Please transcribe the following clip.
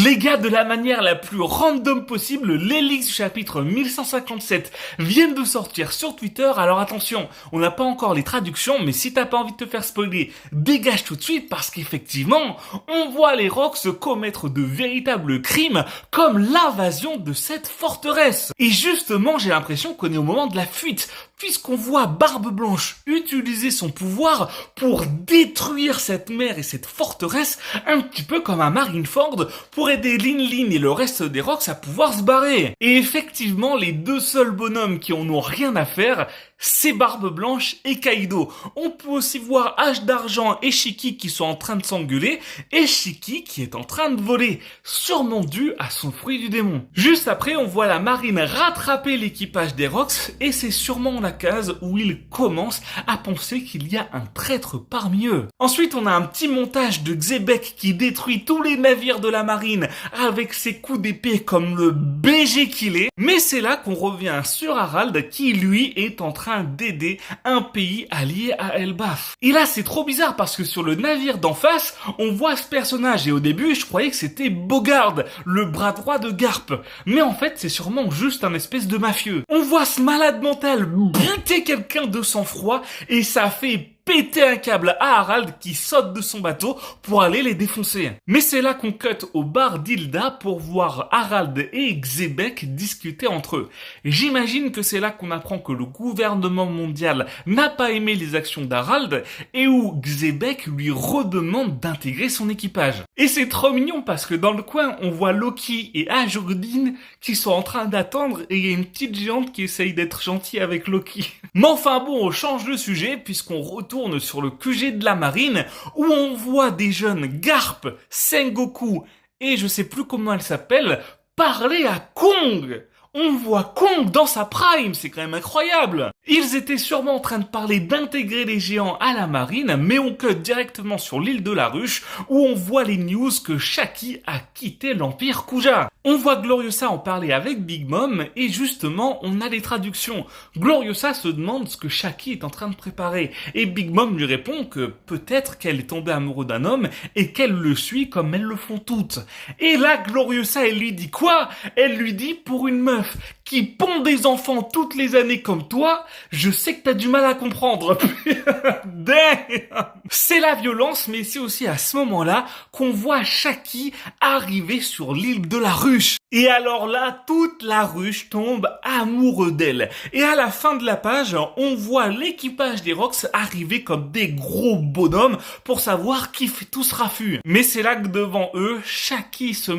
Les gars, de la manière la plus random possible, les leaks du chapitre 1157 viennent de sortir sur Twitter. Alors attention, on n'a pas encore les traductions, mais si t'as pas envie de te faire spoiler, dégage tout de suite parce qu'effectivement, on voit les Rox commettre de véritables crimes comme l'invasion de cette forteresse. Et justement, j'ai l'impression qu'on est au moment de la fuite, puisqu'on voit Barbe Blanche utiliser son pouvoir pour détruire cette mer et cette forteresse, un petit peu comme un Marineford pour aider Lin Lin et le reste des Rox à pouvoir se barrer. Et effectivement, les deux seuls bonhommes qui en ont rien à faire, c'est Barbe Blanche et Kaido. On peut aussi voir Hache d'Argent et Shiki qui sont en train de s'engueuler, et Shiki qui est en train de voler, sûrement dû à son fruit du démon. Juste après, on voit la marine rattraper l'équipage des Rox, et c'est sûrement la case où ils commencent à penser qu'il y a un traître parmi eux. Ensuite, on a un petit montage de Xebec qui détruit tous les navires de la marine avec ses coups d'épée comme le BG qu'il est, mais c'est là qu'on revient sur Harald qui, lui, est en train d'aider un pays allié à Elbaf. Et là, c'est trop bizarre parce que sur le navire d'en face, on voit ce personnage et au début, je croyais que c'était Bogard, le bras droit de Garp. Mais en fait, c'est sûrement juste un espèce de mafieux. On voit ce malade mental buter quelqu'un de sang-froid et ça fait péter un câble à Harald qui saute de son bateau pour aller les défoncer. Mais c'est là qu'on cut au bar d'Hilda pour voir Harald et Xebec discuter entre eux. Et j'imagine que c'est là qu'on apprend que le gouvernement mondial n'a pas aimé les actions d'Harald et où Xebec lui redemande d'intégrer son équipage. Et c'est trop mignon parce que dans le coin, on voit Loki et Ajordine qui sont en train d'attendre et il y a une petite géante qui essaye d'être gentille avec Loki. Mais enfin bon, on change de sujet puisqu'on retourne sur le QG de la marine où on voit des jeunes Garp, Sengoku et je sais plus comment elle s'appelle parler à Kong. On voit Kong dans sa prime, c'est quand même incroyable. Ils étaient sûrement en train de parler d'intégrer les géants à la marine, mais on cut directement sur l'île de la Ruche, où on voit les news que Shaki a quitté l'Empire Kuja. On voit Gloriosa en parler avec Big Mom, et justement, on a les traductions. Gloriosa se demande ce que Shaki est en train de préparer, et Big Mom lui répond que peut-être qu'elle est tombée amoureuse d'un homme, et qu'elle le suit comme elles le font toutes. Et là, Gloriosa, elle lui dit quoi? Elle lui dit, pour une meuf qui pond des enfants toutes les années comme toi, je sais que t'as du mal à comprendre. Damn. C'est la violence, mais c'est aussi à ce moment-là qu'on voit Shaki arriver sur l'île de la Ruche. Et alors là, toute la ruche tombe amoureux d'elle. Et à la fin de la page, on voit l'équipage des Rox arriver comme des gros bonhommes pour savoir qui fait tout ce raffut. Mais c'est là que devant eux, Shaki se